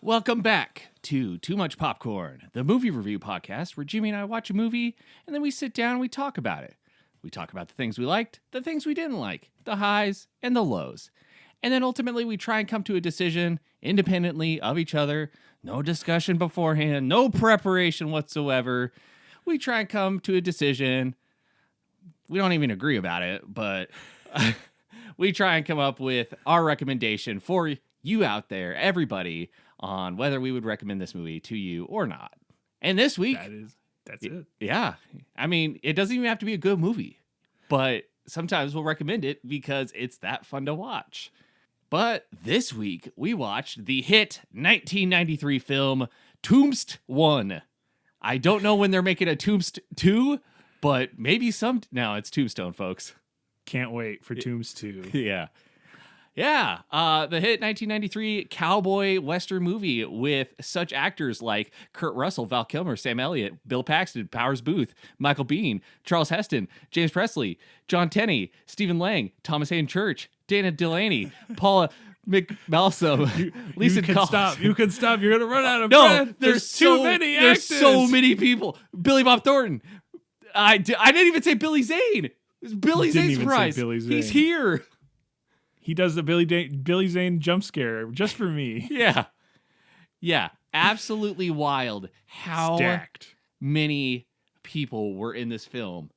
Welcome back to Too Much Popcorn, the movie review podcast where Jimmy and I watch a movie and then we sit down and we talk about it. We talk about the things we liked, the things we didn't like, the highs and the lows. And then ultimately we try and come to a decision independently of each other. No discussion beforehand, no preparation whatsoever. We try and come to a decision. We don't even agree about it, but we try and come up with our recommendation for you out there, everybody, on whether we would recommend this movie to you or not. And this week, that's it. Yeah. I mean, it doesn't even have to be a good movie, but sometimes we'll recommend it because it's that fun to watch. But this week, we watched the hit 1993 film Tombstone. I don't know when they're making a Tombstone 2, but maybe some... No, it's Tombstone, folks. Can't wait for Tombstone 2. Yeah. Yeah, the hit 1993 cowboy western movie with such actors like Kurt Russell, Val Kilmer, Sam Elliott, Bill Paxton, Powers Booth, Michael Biehn, Charles Heston, James Presley, John Tenney, Stephen Lang, Thomas Hayden Church, Dana Delaney, Paula McMalsam, Lisa Collins. You can stop. You're gonna run out of breath. No, there's too many actors. There's so many people. Billy Bob Thornton. I didn't even say Billy Zane. It's Billy Zane's surprise. He's here. He does the Billy Zane jump scare just for me. Yeah, absolutely wild how Stacked. Many people were in this film.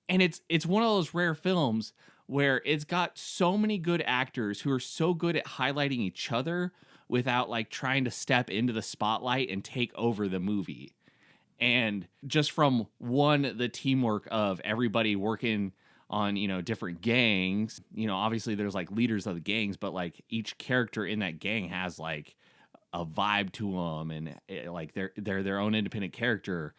And it's one of those rare films where it's got so many good actors who are so good at highlighting each other without like trying to step into the spotlight and take over the movie. And just from the teamwork of everybody working on, different gangs, obviously there's like leaders of the gangs, but like each character in that gang has like a vibe to them and like they're their own independent character,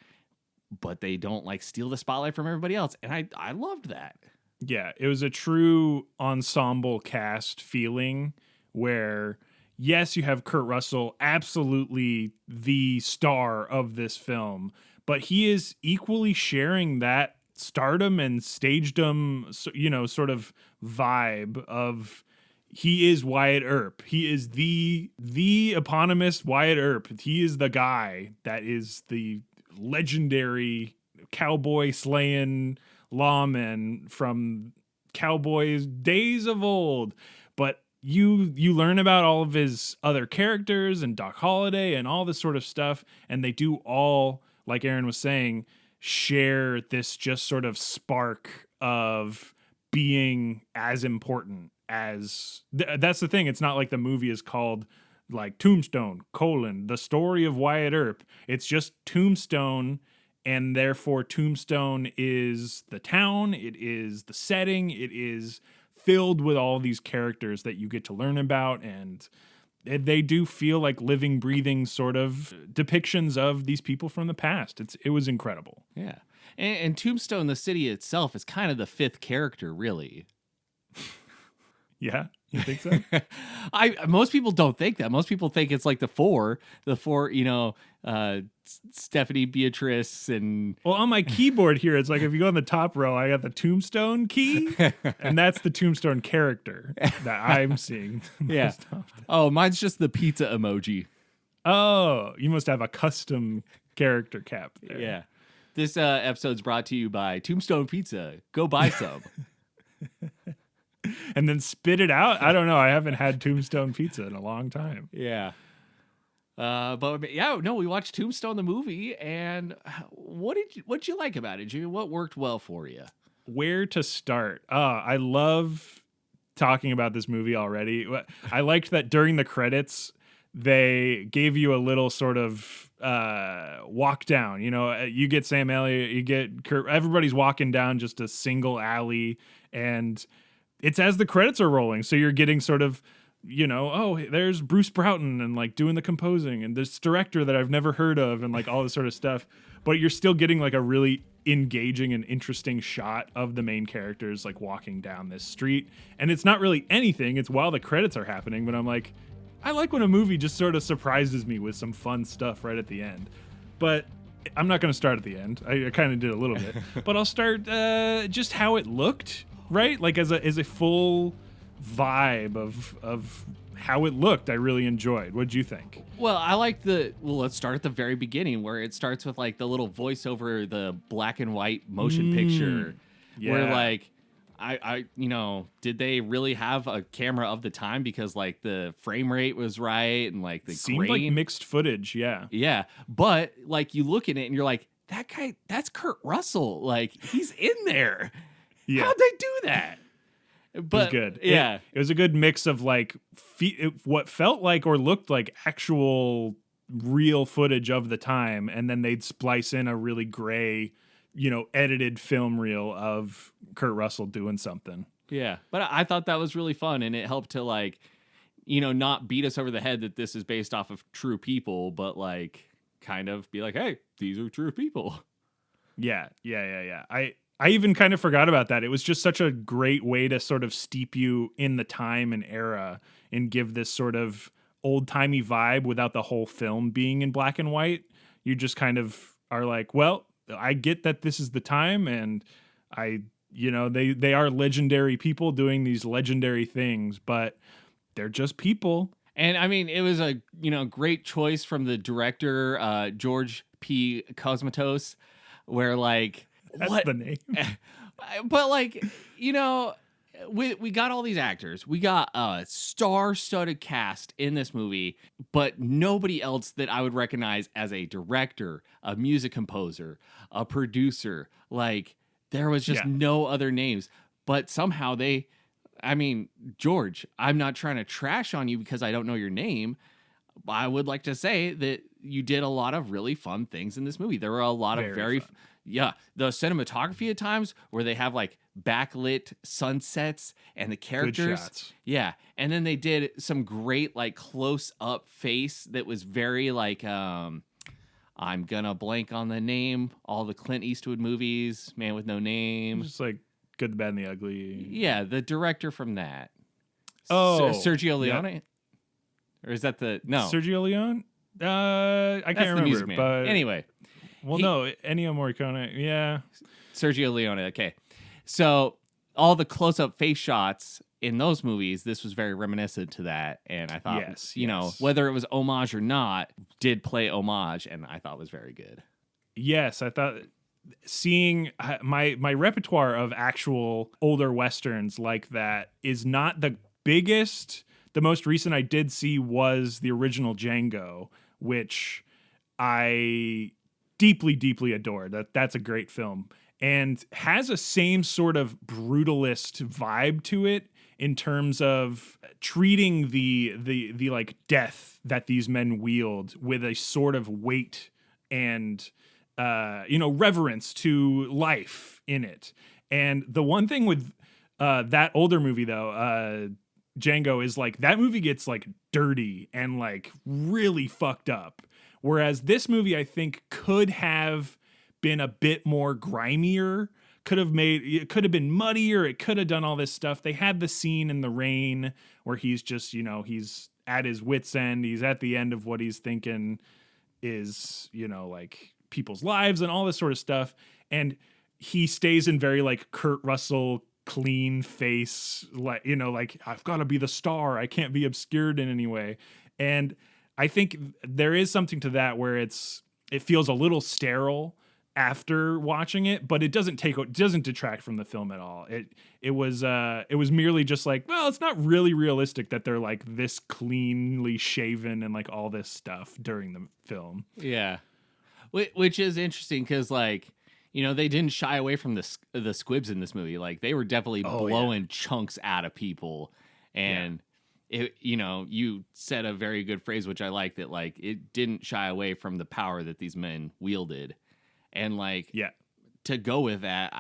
but they don't like steal the spotlight from everybody else. And I loved that. Yeah, it was a true ensemble cast feeling where, yes, you have Kurt Russell, absolutely the star of this film, but he is equally sharing that stardom and stagedom, sort of vibe of he is Wyatt Earp. He is the eponymous Wyatt Earp. He is the guy that is the legendary cowboy slaying lawman from cowboys days of old. But you learn about all of his other characters and Doc Holliday and all this sort of stuff, and they do all, like Aaron was saying, share this just sort of spark of being as important as that's the thing. It's not like the movie is called like Tombstone, the story of Wyatt Earp. It's just Tombstone, and therefore Tombstone is the town, it is the setting, it is filled with all these characters that you get to learn about, and they do feel like living, breathing sort of depictions of these people from the past. It was incredible. Yeah. And Tombstone, the city itself, is kind of the fifth character, really. Yeah, you think so? Most people don't think that. Most people think it's like the four, Stephanie, Beatrice, and... Well, on my keyboard here, it's like if you go on the top row, I got the Tombstone key, and that's the Tombstone character that I'm seeing. Yeah. Oh, mine's just the pizza emoji. Oh, you must have a custom character cap there. Yeah. This episode's brought to you by Tombstone Pizza. Go buy some. And then spit it out? I don't know. I haven't had Tombstone Pizza in a long time. Yeah. We watched Tombstone the movie, and what'd you like about it, Jimmy? What worked well for you? Where to start? I love talking about this movie already. I liked that during the credits, they gave you a little sort of walk down. You get Sam Elliott, you get Kurt, everybody's walking down just a single alley, and it's as the credits are rolling. So you're getting sort of oh, there's Bruce Broughton and like doing the composing and this director that I've never heard of and like all this sort of stuff. But you're still getting like a really engaging and interesting shot of the main characters like walking down this street. And it's not really anything. It's while the credits are happening. But I'm like, I like when a movie just sort of surprises me with some fun stuff right at the end. But I'm not going to start at the end. I kind of did a little bit. But I'll start just how it looked, right? Like as a full vibe of how it looked. I really enjoyed. What'd you think? Well, I like let's start at the very beginning where it starts with like the little voiceover, the black and white motion picture where like I did they really have a camera of the time because like the frame rate was right and like the seemed grain. like mixed footage, yeah, but like you look at it and you're like, that guy, that's Kurt Russell, like he's in there. How'd they do that? But it was good. Yeah, it was a good mix of like what felt like or looked like actual real footage of the time, and then they'd splice in a really gray, edited film reel of Kurt Russell doing something. Yeah, but I thought that was really fun, and it helped to like, not beat us over the head that this is based off of true people, but like kind of be like, hey, these are true people. Yeah. I even kind of forgot about that. It was just such a great way to sort of steep you in the time and era and give this sort of old-timey vibe without the whole film being in black and white. You just kind of are like, well, I get that this is the time, and they are legendary people doing these legendary things, but they're just people. And I mean, it was a great choice from the director George P. Cosmatos, where like that's the name. But like we got all these actors. We got a star-studded cast in this movie, but nobody else that I would recognize as a director, a music composer, a producer. Like there was just no other names. But somehow George, I'm not trying to trash on you because I don't know your name. I would like to say that you did a lot of really fun things in this movie. There were a lot of very the cinematography at times where they have like backlit sunsets and the characters. Good shots. Yeah. And then they did some great like close up face that was very like I'm gonna blank on the name. All the Clint Eastwood movies, Man with No Name. Just like Good, the Bad, and the Ugly. Yeah, the director from that. Sergio Leone? Yeah. Or is that Sergio Leone? I can't remember. But anyway. Well, no, Ennio Morricone. Yeah. Sergio Leone. Okay. So all the close-up face shots in those movies, this was very reminiscent to that. And I thought, whether it was homage or not, did play homage, and I thought was very good. Yes, I thought seeing my repertoire of actual older Westerns like that is not the biggest. The most recent I did see was the original Django, which I deeply, deeply adored. That's a great film and has a same sort of brutalist vibe to it in terms of treating the like death that these men wield with a sort of weight and reverence to life in it. And the one thing with that older movie though, Django, is like that movie gets like dirty and like really fucked up. Whereas this movie, I think, could have been a bit more grimier, could have been muddier. It could have done all this stuff. They had the scene in the rain where he's just, he's at his wit's end. He's at the end of what he's thinking is, like people's lives and all this sort of stuff. And he stays in very like Kurt Russell clean face, like, like I've got to be the star. I can't be obscured in any way. And I think there is something to that where it feels a little sterile after watching it, but it doesn't detract from the film at all. It was merely just like, well, it's not really realistic that they're like this cleanly shaven and like all this stuff during the film. Yeah, which is interesting because like, they didn't shy away from the squibs in this movie. Like they were definitely blowing chunks out of people, and you said a very good phrase, which I like, that like it didn't shy away from the power that these men wielded. And like, to go with that,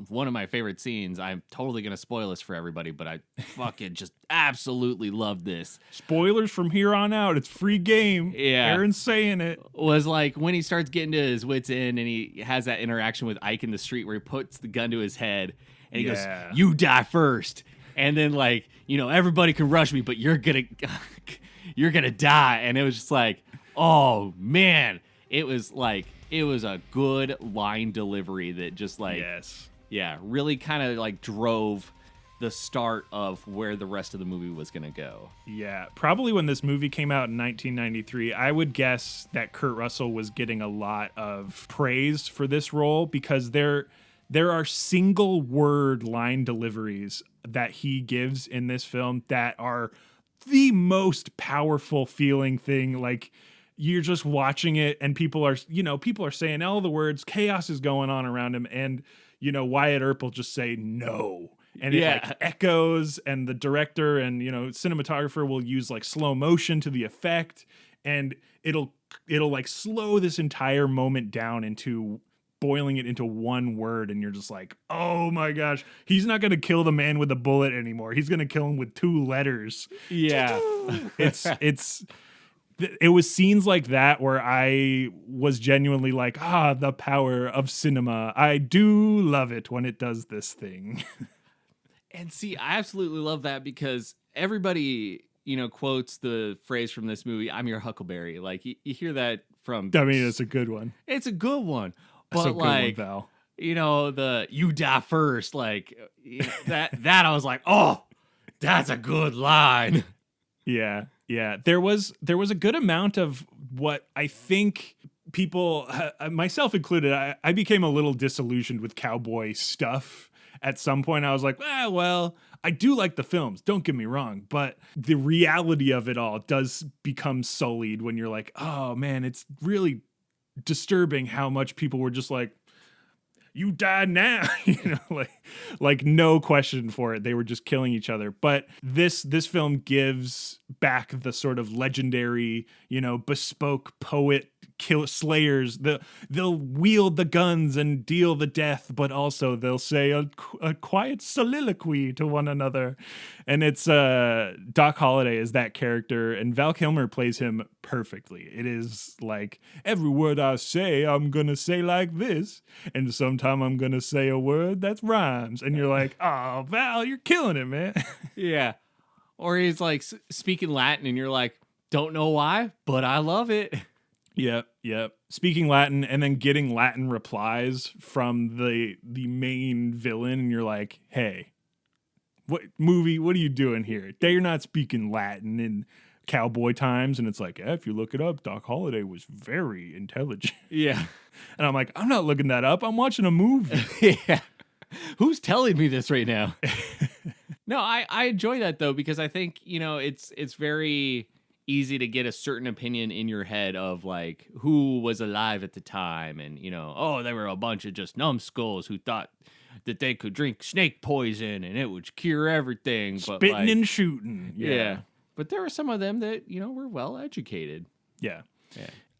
one of my favorite scenes, I'm totally going to spoil this for everybody, but I fucking just absolutely love this. Spoilers from here on out. It's free game. Yeah. Aaron's saying it. Was like when he starts getting to his wits' end and he has that interaction with Ike in the street where he puts the gun to his head and he goes, "You die first." And then like, everybody can rush me, but you're going to die. And it was just like, oh man, it was a good line delivery that just like, really kind of like drove the start of where the rest of the movie was going to go. Yeah, probably when this movie came out in 1993, I would guess that Kurt Russell was getting a lot of praise for this role because there are single word line deliveries that he gives in this film that are the most powerful feeling thing. Like, you're just watching it and people are saying all the words, chaos is going on around him, and Wyatt Earp will just say no, and it like echoes, and the director and cinematographer will use like slow motion to the effect, and it'll like slow this entire moment down into boiling it into one word, and you're just like, oh my gosh, he's not gonna kill the man with a bullet anymore, he's gonna kill him with 2 letters. It was scenes like that where I was genuinely like, the power of cinema. I do love it when it does this thing. And see, I absolutely love that because everybody, quotes the phrase from this movie, "I'm your Huckleberry." Like, you hear that from... I mean, it's a good one. It's a good one. But that's a like, good one, Val. The "you die first," like, that I was like, oh, that's a good line. Yeah. Yeah, there was a good amount of what I think people, myself included, I became a little disillusioned with cowboy stuff. At some point, I was like, well, I do like the films, don't get me wrong, but the reality of it all does become sullied when you're like, oh man, it's really disturbing how much people were just like, you die now, like no question for it. They were just killing each other. But this film gives back the sort of legendary, bespoke poet slayers. They'll wield the guns and deal the death, but also they'll say a quiet soliloquy to one another. And it's Doc Holliday is that character, and Val Kilmer plays him perfectly. It is like, every word I say, I'm gonna say like this, and sometime I'm gonna say a word that rhymes, and you're like, oh, Val, you're killing it, man. Yeah. Or he's like speaking Latin, and you're like, don't know why, but I love it. Yep. Speaking Latin and then getting Latin replies from the main villain, and you're like, hey, what are you doing here? They're not speaking Latin in cowboy times. And it's like, if you look it up, Doc Holliday was very intelligent. Yeah. And I'm like, I'm not looking that up. I'm watching a movie. Yeah. Who's telling me this right now? No, I enjoy that though, because I think, it's very easy to get a certain opinion in your head of like who was alive at the time, and they were a bunch of just numbskulls who thought that they could drink snake poison and it would cure everything. Spitting and shooting. Yeah. But there were some of them that, were well educated. Yeah.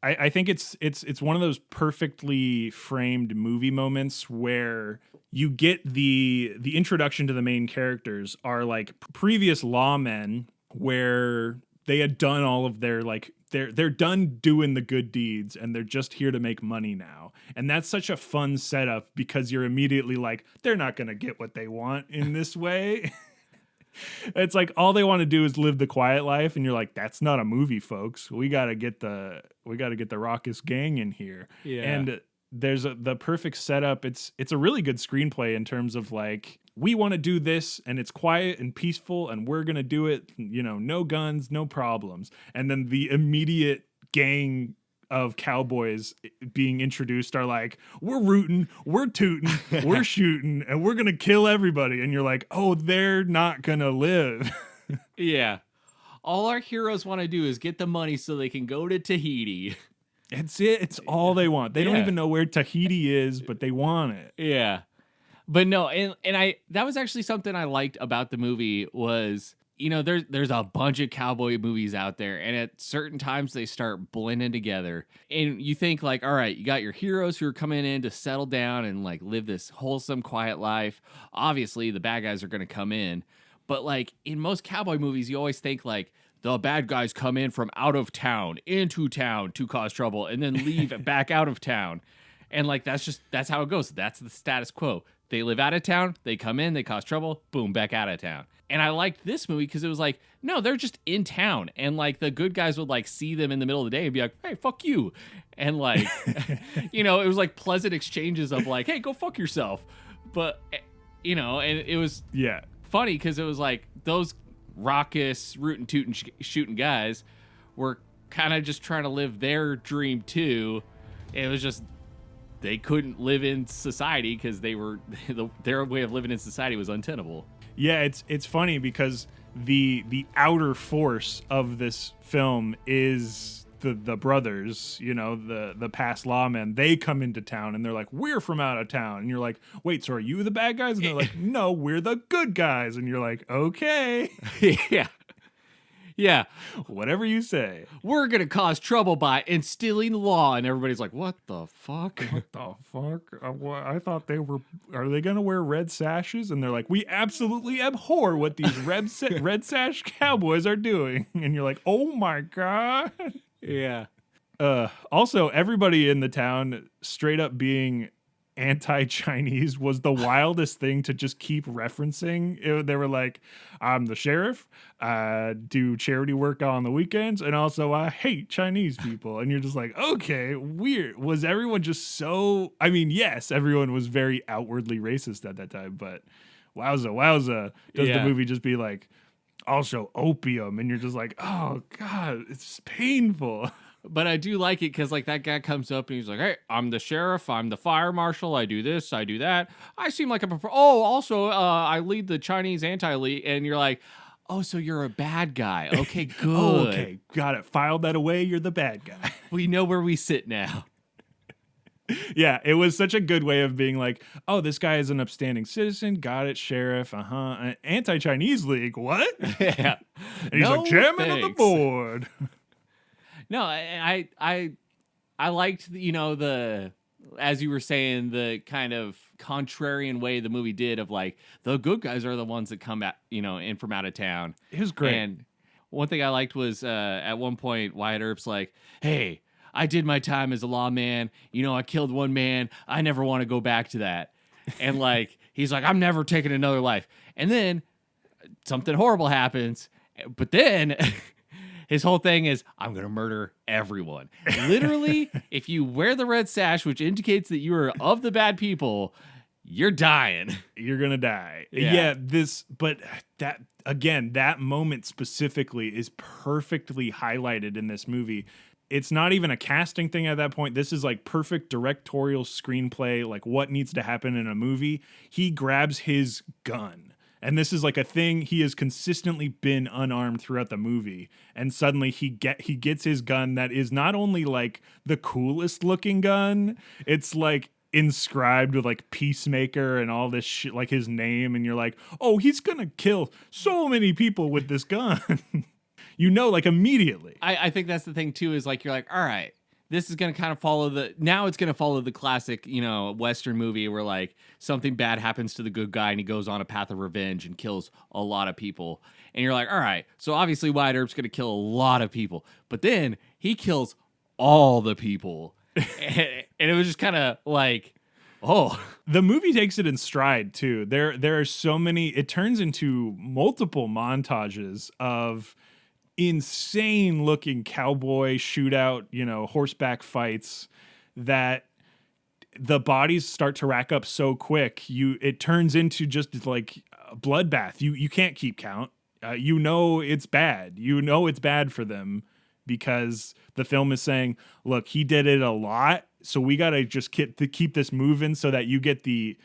I think it's one of those perfectly framed movie moments where you get the introduction to the main characters are like previous lawmen where they had done all of their like they're done doing the good deeds and they're just here to make money now. And that's such a fun setup because you're immediately like, they're not going to get what they want in this way. It's like all they want to do is live the quiet life, and you're like, that's not a movie, folks. We got to get the raucous gang in here. Yeah. And there's the perfect setup. It's a really good screenplay in terms of like, we want to do this and it's quiet and peaceful and we're going to do it, no guns, no problems. And then the immediate gang of cowboys being introduced are like, we're rooting, we're tooting, we're shooting, and we're going to kill everybody. And you're like, oh, they're not going to live. Yeah. All our heroes want to do is get the money so they can go to Tahiti. That's it. It's all they want. They don't even know where Tahiti is, but they want it. Yeah. But no, and that was actually something I liked about the movie was there's a bunch of cowboy movies out there, and at certain times they start blending together. And you think like, all right, you got your heroes who are coming in to settle down and like live this wholesome, quiet life. Obviously, the bad guys are going to come in, but like in most cowboy movies, you always think like the bad guys come in from out of town into town to cause trouble, and then leave back out of town. And like that's how it goes. That's the status quo. They live out of town, they come in, they cause trouble, boom, back out of town. And I liked this movie because it was like, no, they're just in town. And like the good guys would like see them in the middle of the day and be like, hey, fuck you. And like, it was like pleasant exchanges of like, hey, go fuck yourself. But, and it was funny because it was like those raucous, rootin' tootin' shooting guys were kind of just trying to live their dream too. It was just, they couldn't live in society because their way of living in society was untenable. Yeah, it's funny because the outer force of this film is the brothers, the past lawmen. They come into town and they're like, we're from out of town. And you're like, wait, so are you the bad guys? And they're like, no, we're the good guys. And you're like, okay. Yeah. Yeah. Whatever you say. We're going to cause trouble by instilling law. And everybody's like, what the fuck? What the fuck? I thought are they going to wear red sashes? And they're like, we absolutely abhor what these red sash cowboys are doing. And you're like, oh my God. Yeah. Also, everybody in the town straight up being anti-Chinese was the wildest thing to just keep referencing. They were like, I'm the sheriff, I do charity work on the weekends, and also I hate Chinese people. And you're just like, okay, weird. Was everyone just so, yes, everyone was very outwardly racist at that time, but wowza, does the movie just be like, also opium? And you're just like, oh God, it's painful. But I do like it because, like, that guy comes up and he's like, hey, I'm the sheriff. I'm the fire marshal. I do this. I do that. I seem like also, I lead the Chinese anti-elite. And you're like, oh, so you're a bad guy. Okay, good. Oh, okay, got it. Filed that away. You're the bad guy. We know where we sit now. Yeah, it was such a good way of being like, oh, this guy is an upstanding citizen. Got it, sheriff. Anti-Chinese league. What? Yeah. And he's like, chairman of the board. No, I liked, the, as you were saying, the kind of contrarian way the movie did of like, the good guys are the ones that come out, in from out of town. It was great. And one thing I liked was at one point, Wyatt Earp's like, hey, I did my time as a lawman. I killed one man. I never want to go back to that. And like, he's like, I'm never taking another life. And then something horrible happens. But then his whole thing is, I'm going to murder everyone. Literally, if you wear the red sash, which indicates that you are of the bad people, you're dying. You're going to die. Yeah, but that, again, that moment specifically is perfectly highlighted in this movie. It's not even a casting thing at that point. This is like perfect directorial screenplay, like what needs to happen in a movie. He grabs his gun. And this is like a thing, he has consistently been unarmed throughout the movie. And suddenly he gets his gun that is not only like the coolest looking gun, it's like inscribed with like Peacemaker and all this shit, like his name. And you're like, oh, he's gonna kill so many people with this gun. Like immediately. I think that's the thing too, is like, you're like, all right, this is going to kind of follow the classic, Western movie where like something bad happens to the good guy and he goes on a path of revenge and kills a lot of people. And you're like, all right, so obviously Wyatt Earp's going to kill a lot of people, but then he kills all the people. and it was just kind of like, oh. The movie takes it in stride too. There are so many, it turns into multiple montages of insane looking cowboy shootout, horseback fights that the bodies start to rack up so quick. It turns into just like a bloodbath. You can't keep count. It's bad. It's bad for them because the film is saying, look, he did it a lot. So we got to just keep this moving so that you get the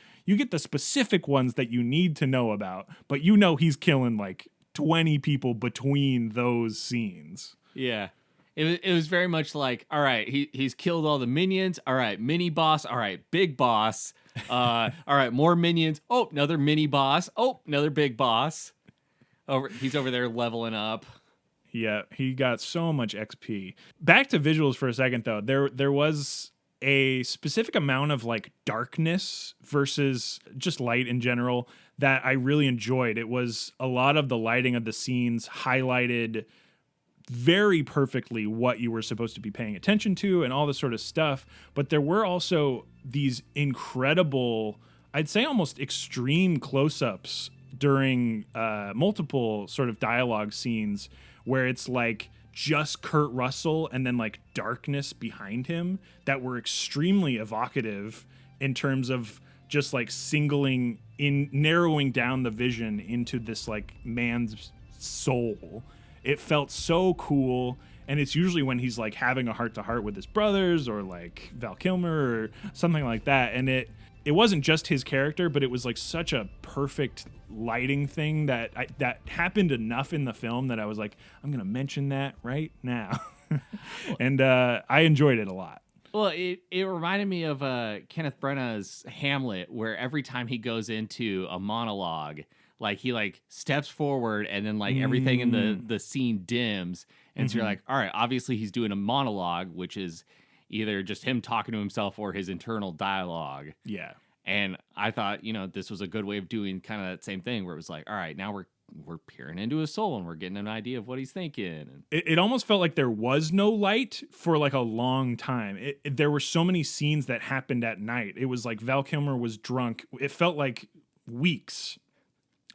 specific ones that you need to know about. But he's killing like 20 people between those scenes. Yeah. It was very much like, all right, he's killed all the minions. All right, mini boss. All right, big boss. All right, more minions. Oh, another mini boss. Oh, another big boss. He's over there leveling up. Yeah, he got so much XP. Back to visuals for a second, though. There was a specific amount of like darkness versus just light in general that I really enjoyed. It was a lot of the lighting of the scenes highlighted very perfectly what you were supposed to be paying attention to and all this sort of stuff. But there were also these incredible, I'd say almost extreme close-ups during multiple sort of dialogue scenes where it's like just Kurt Russell and then like darkness behind him that were extremely evocative in terms of just like narrowing down the vision into this like man's soul. It felt so cool. And it's usually when he's like having a heart to heart with his brothers or like Val Kilmer or something like that. And it wasn't just his character, but it was like such a perfect lighting thing that happened enough in the film that I was like, I'm going to mention that right now. And I enjoyed it a lot. Well, it reminded me of Kenneth Branagh's Hamlet, where every time he goes into a monologue, like he like steps forward and then like everything in the scene dims. And so you're like, all right, obviously he's doing a monologue, which is either just him talking to himself or his internal dialogue. Yeah. And I thought, this was a good way of doing kind of that same thing where it was like, all right, now we're peering into his soul and we're getting an idea of what he's thinking. It almost felt like there was no light for like a long time. There were so many scenes that happened at night. It was like Val Kilmer was drunk. It felt like weeks.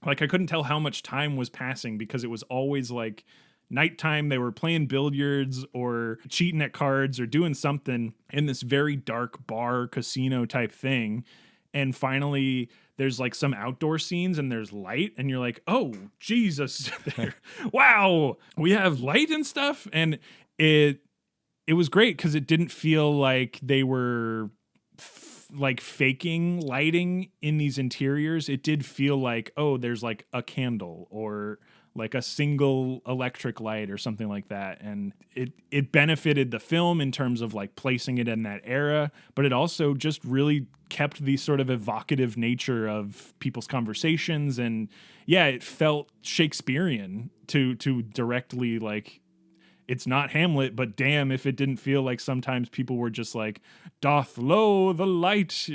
Like I couldn't tell how much time was passing because it was always like nighttime. They were playing billiards or cheating at cards or doing something in this very dark bar casino type thing. And finally there's like some outdoor scenes and there's light and you're like, oh, Jesus, wow, we have light and stuff. And it was great because it didn't feel like they were like faking lighting in these interiors. It did feel like, oh, there's like a candle or like a single electric light or something like that. And it benefited the film in terms of like placing it in that era, but it also just really kept the sort of evocative nature of people's conversations. And yeah, it felt Shakespearean to directly like, it's not Hamlet, but damn if it didn't feel like sometimes people were just like, doth low the light,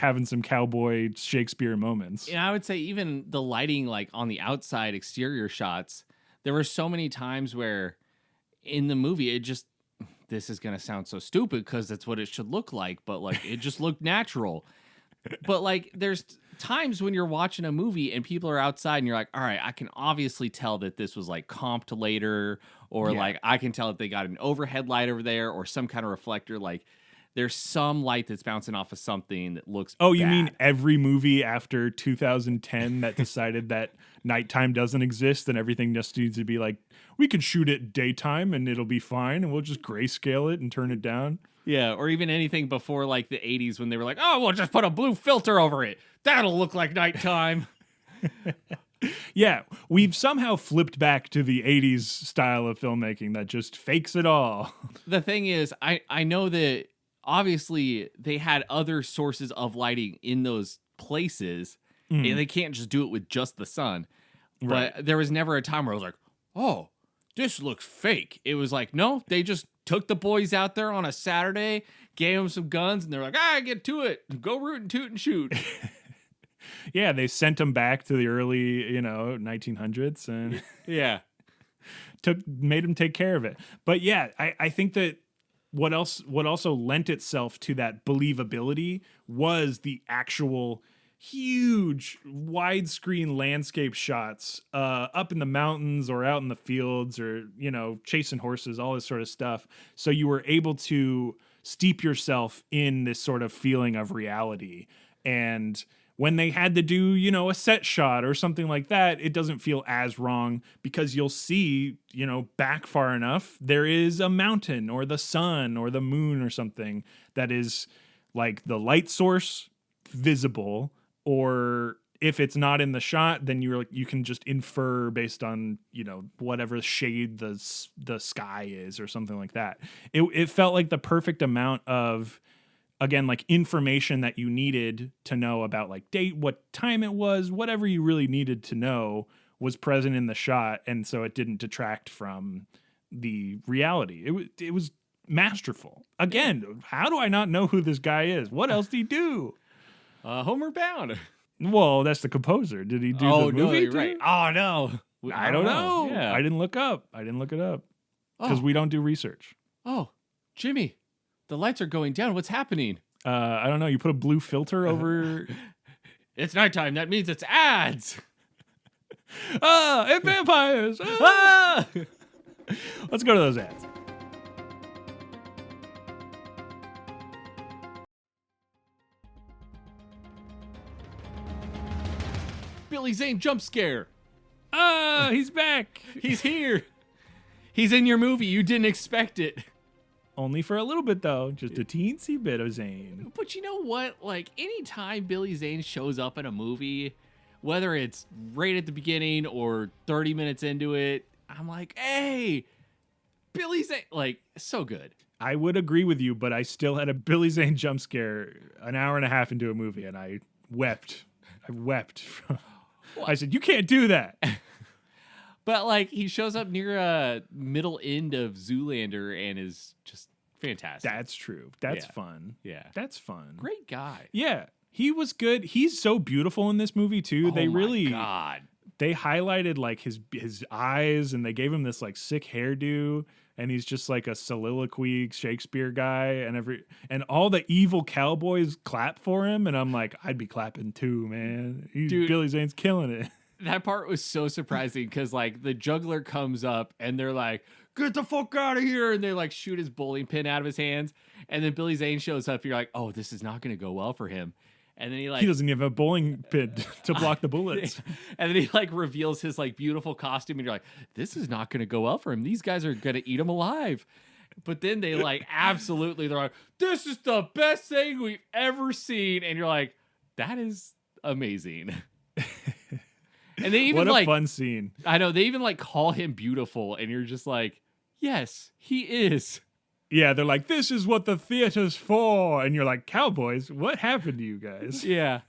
having some cowboy Shakespeare moments. And I would say even the lighting, like on the outside exterior shots, there were so many times where in the movie, this is going to sound so stupid because that's what it should look like, but like it just looked natural. But like there's times when you're watching a movie and people are outside and you're like, all right, I can obviously tell that this was like comped later, or like I can tell that they got an overhead light over there or some kind of reflector. Like there's some light that's bouncing off of something that looks Oh, you bad. mean every movie after 2010 that decided that nighttime doesn't exist and everything just needs to be like, we can shoot it daytime and it'll be fine and we'll just grayscale it and turn it down? Yeah, or even anything before like the 80s when they were like, oh, we'll just put a blue filter over it. That'll look like nighttime. Yeah, we've somehow flipped back to the 80s style of filmmaking that just fakes it all. The thing is, I know that obviously they had other sources of lighting in those places. And they can't just do it with just the sun. Right. But there was never a time where I was like, oh, this looks fake. It was like, no, they just took the boys out there on a Saturday, gave them some guns, and they're like, get to it. Go root and toot and shoot. Yeah, they sent them back to the early, 1900s and Yeah. made them take care of it. But yeah, I think that what also lent itself to that believability was the actual huge widescreen landscape shots up in the mountains or out in the fields or, chasing horses, all this sort of stuff. So you were able to steep yourself in this sort of feeling of reality. And when they had to do, a set shot or something like that, it doesn't feel as wrong because you'll see, back far enough, there is a mountain or the sun or the moon or something that is like the light source visible. Or if it's not in the shot, then you can just infer based on, whatever shade the sky is or something like that. It felt like the perfect amount of, again, like information that you needed to know about like date, what time it was, whatever you really needed to know was present in the shot, and so it didn't detract from the reality. It was masterful. Again, how do I not know who this guy is? What else did he do? Homeward Bound. Well, that's the composer. Did he do the movie? No, you're too? right. Oh no, I don't know. Yeah. I didn't look it up because we don't do research. Oh, Jimmy, the lights are going down. What's happening? I don't know. You put a blue filter over. It's nighttime. That means it's ads. And vampires. Ah! Let's go to those ads. Billy Zane jump scare. He's back. He's here. He's in your movie. You didn't expect it. Only for a little bit, though. Just a teensy bit of Zane. But you know what? Like, anytime Billy Zane shows up in a movie, whether it's right at the beginning or 30 minutes into it, I'm like, hey, Billy Zane. Like, so good. I would agree with you, but I still had a Billy Zane jump scare an hour and a half into a movie, and I wept. I said, you can't do that. But, like, he shows up near a middle end of Zoolander and is just fantastic. That's true. That's fun. Yeah. That's fun. Great guy. Yeah. He was good. He's so beautiful in this movie, too. Oh my God. They highlighted, like, his eyes, and they gave him this, like, sick hairdo, and he's just, like, a soliloquy Shakespeare guy, and all the evil cowboys clap for him, and I'm like, I'd be clapping, too, man. Dude. Billy Zane's killing it. That part was so surprising because, like, the juggler comes up and they're like, get the fuck out of here. And they, like, shoot his bowling pin out of his hands. And then Billy Zane shows up. You're like, oh, this is not going to go well for him. And then he, like, he doesn't even have a bowling pin to block the bullets. And then he, like, reveals his, like, beautiful costume. And you're like, this is not going to go well for him. These guys are going to eat him alive. But then they, like, absolutely, they're like, this is the best thing we've ever seen. And you're like, that is amazing. And they even, what a like, fun scene. I know, they even, like, call him beautiful, and you're just like, yes, he is. Yeah, they're like, this is what the theater's for. And you're like, cowboys, what happened to you guys? Yeah.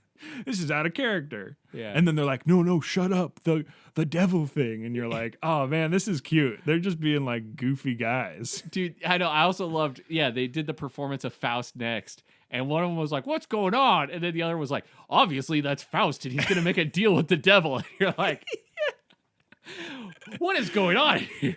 This is out of character. Yeah. And then they're like, no, shut up. The devil thing. And you're like, oh, man, this is cute. They're just being, like, goofy guys. Dude, I know, I also loved, they did the performance of Faust next. And one of them was like, what's going on? And then the other was like, obviously that's Faust, and he's going to make a deal with the devil. And you're like, what is going on here?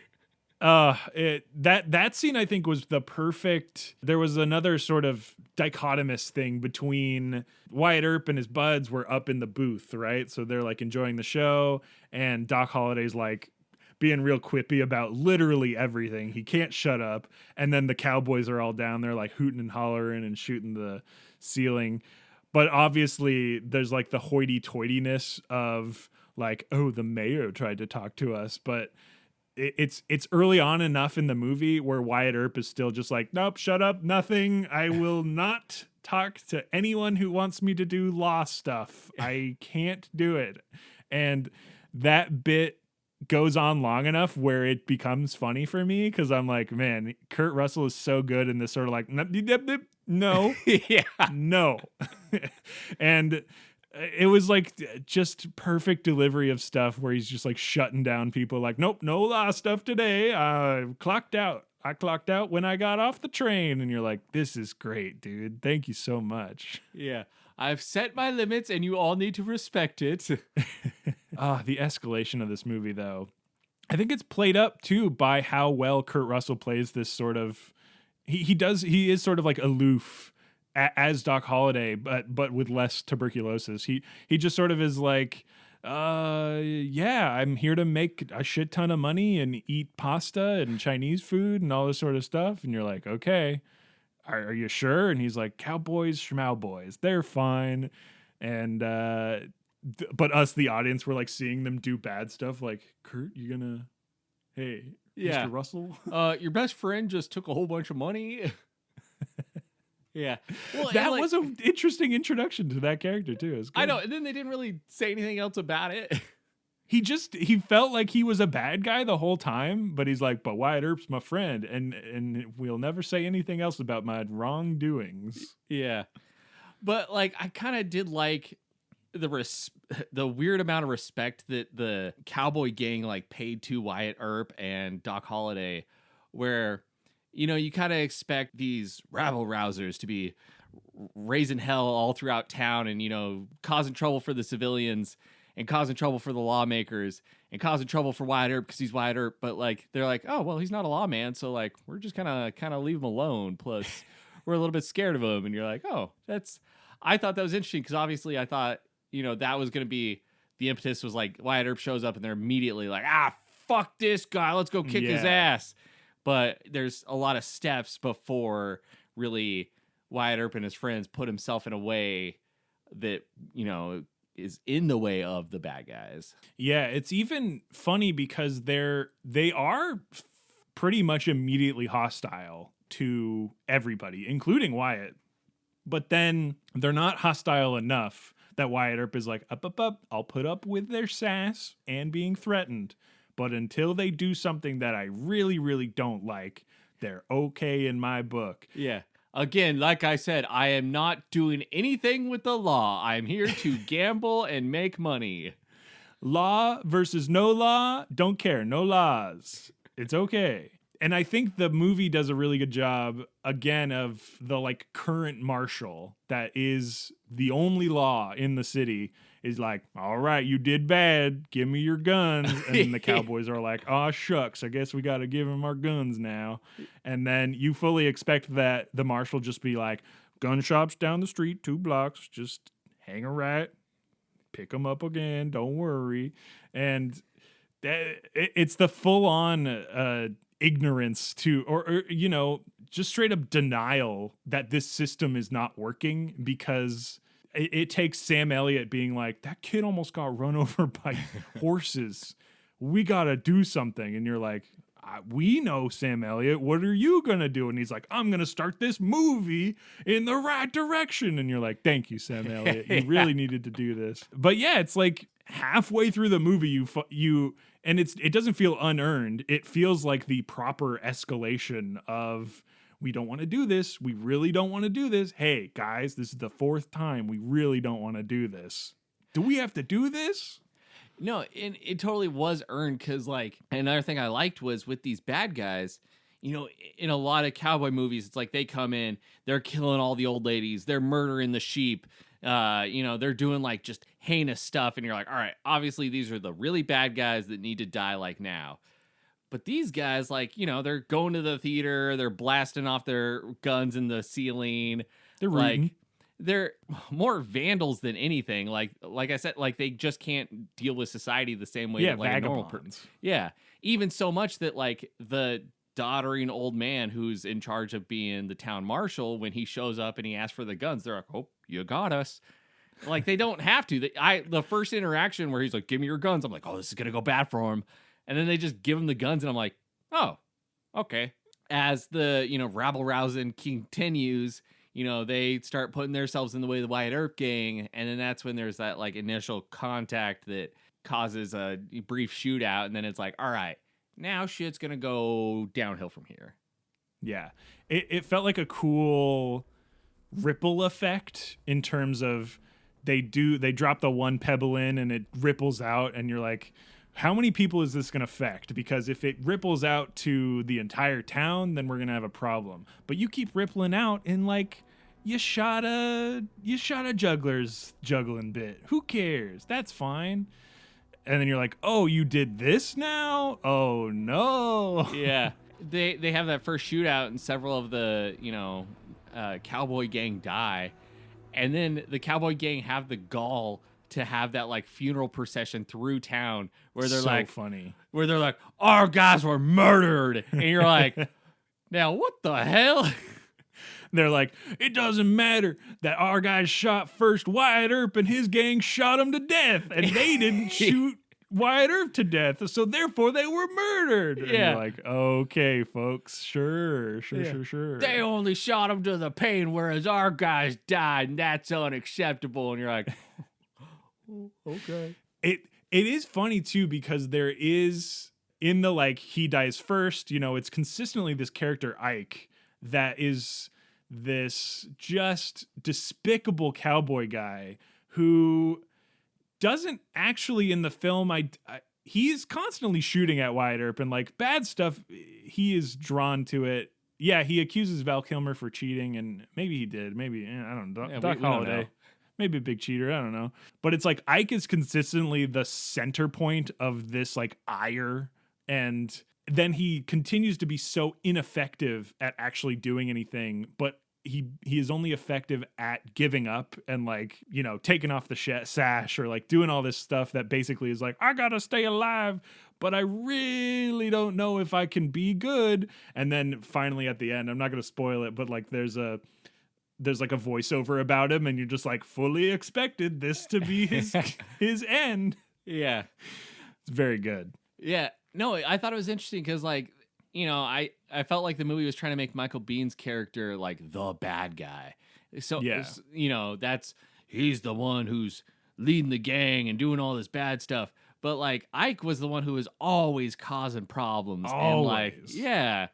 That scene, I think, was the perfect. There was another sort of dichotomous thing between Wyatt Earp and his buds were up in the booth, right? So they're, like, enjoying the show, and Doc Holliday's, like, being real quippy about literally everything. He can't shut up. And then the cowboys are all down there, like, hooting and hollering and shooting the ceiling. But obviously there's, like, the hoity-toityness of, like, oh, the mayor tried to talk to us. But it's early on enough in the movie where Wyatt Earp is still just like, nope, shut up, nothing. I will not talk to anyone who wants me to do law stuff. I can't do it. And that bit goes on long enough where it becomes funny for me because I'm like, man, Kurt Russell is so good in this sort of like, no, Yeah. no. And it was like just perfect delivery of stuff where he's just like shutting down people like, nope, no law stuff today. I clocked out when I got off the train. And you're like, this is great, dude. Thank you so much. Yeah. I've set my limits and you all need to respect it. The escalation of this movie, though, I think it's played up too by how well Kurt Russell plays this sort of. He is sort of like aloof as Doc Holliday, but with less tuberculosis. He just sort of is like, yeah, I'm here to make a shit ton of money and eat pasta and Chinese food and all this sort of stuff. And you're like, okay, are you sure? And he's like, cowboys, schmowboys, they're fine. And but us, the audience, were like seeing them do bad stuff. Like, Kurt, you gonna, hey, Yeah. Mr. Russell? Your best friend just took a whole bunch of money. Yeah. Well, That like, was an interesting introduction to that character too. It was good. I know, and then they didn't really say anything else about it. He felt like he was a bad guy the whole time, but he's like, but Wyatt Earp's my friend, and we'll never say anything else about my wrongdoings. Yeah. But like I kind of did like the weird amount of respect that the cowboy gang like paid to Wyatt Earp and Doc Holliday, where you kind of expect these rabble rousers to be raising hell all throughout town and causing trouble for the civilians and causing trouble for the lawmakers and causing trouble for Wyatt Earp because he's Wyatt Earp, but like they're like, oh well, he's not a lawman, so like we're just kind of leave him alone. Plus, we're a little bit scared of him, and you're like, oh, I thought that was interesting because obviously I thought that was going to be the impetus was like Wyatt Earp shows up and they're immediately like, fuck this guy, let's go kick his ass. But there's a lot of steps before really Wyatt Earp and his friends put himself in a way that is in the way of the bad guys. Yeah, it's even funny because they are pretty much immediately hostile to everybody, including Wyatt. But then they're not hostile enough that Wyatt Earp is like, up, I'll put up with their sass and being threatened. But until they do something that I really, really don't like, they're okay in my book. Yeah. Again, like I said, I am not doing anything with the law. I'm here to gamble and make money. Law versus no law, don't care. No laws. It's okay. And I think the movie does a really good job, again, of the like current marshal that is the only law in the city is like, all right, you did bad. Give me your guns. And then the cowboys are like, oh, shucks. I guess we got to give him our guns now. And then you fully expect that the marshal just be like, gun shops down the street, 2 blocks. Just hang a right. Pick them up again. Don't worry. And it's the full on ignorance to, or just straight up denial that this system is not working because it takes Sam Elliott being like, that kid almost got run over by horses. We got to do something. And you're like, we know, Sam Elliott. What are you going to do? And he's like, I'm going to start this movie in the right direction. And you're like, thank you, Sam Elliott. You really needed to do this. But yeah, it's like halfway through the movie, and it doesn't feel unearned. It feels like the proper escalation of, we don't want to do this. We really don't want to do this. Hey, guys, this is the 4th time. We really don't want to do this. Do we have to do this? No, it totally was earned because, like, another thing I liked was with these bad guys, in a lot of cowboy movies, it's like they come in, they're killing all the old ladies, they're murdering the sheep, they're doing, like, just heinous stuff, and you're like, all right, obviously these are the really bad guys that need to die, like, now. But these guys, like, they're going to the theater, they're blasting off their guns in the ceiling. They're rooting. Like, they're more vandals than anything. Like I said, like they just can't deal with society the same way that like a normal person. Yeah. Even so much that like the doddering old man who's in charge of being the town marshal, when he shows up and he asks for the guns, they're like, oh, you got us. Like they don't have to. The first interaction where he's like, give me your guns. I'm like, oh, this is going to go bad for him. And then they just give him the guns, and I'm like, oh, okay. As the, rabble rousing continues, they start putting themselves in the way of the Wyatt Earp gang, and then that's when there's that, like, initial contact that causes a brief shootout, and then it's like, all right, now shit's gonna go downhill from here. Yeah. It felt like a cool ripple effect in terms of they drop the one pebble in, and it ripples out, and you're like, how many people is this going to affect? Because if it ripples out to the entire town, then we're going to have a problem. But you keep rippling out and like you shot a juggler's juggling bit. Who cares? That's fine. And then you're like, oh, you did this now? Oh no. Yeah. They have that first shootout and several of the, cowboy gang die. And then the cowboy gang have the gall to have that like funeral procession through town where they're like funny, where they're like, our guys were murdered, and you're like, now what the hell? They're like, it doesn't matter that our guys shot first Wyatt Earp and his gang shot him to death, and they didn't shoot Wyatt Earp to death, so therefore they were murdered. And you're like, okay, folks, sure. They only shot him to the pain, whereas our guys died, and that's unacceptable. And you're like, okay. It is funny too because there is in the like he dies first, it's consistently this character Ike that is this just despicable cowboy guy who doesn't actually in the film. He is constantly shooting at Wyatt Earp and like bad stuff. He is drawn to it. Yeah, he accuses Val Kilmer for cheating, and maybe he did. Maybe I don't know. Yeah, Doc we don't Holliday, know. maybe a big cheater. I don't know. But it's like Ike is consistently the center point of this like ire, and then he continues to be so ineffective at actually doing anything. But he is only effective at giving up and like, you know, taking off the sash or like doing all this stuff that basically is like, I gotta stay alive, but I really don't know if I can be good. And then finally at the end, I'm not gonna spoil it, but like there's like a voiceover about him, and you're just like fully expected this to be his end. Yeah. It's very good. Yeah. No, I thought it was interesting because, like, you know, I felt like the movie was trying to make Michael Biehn's character like the bad guy. So, Yeah. you know, he's the one who's leading the gang and doing all this bad stuff. But like Ike was the one who was always causing problems. And like, Always. yeah.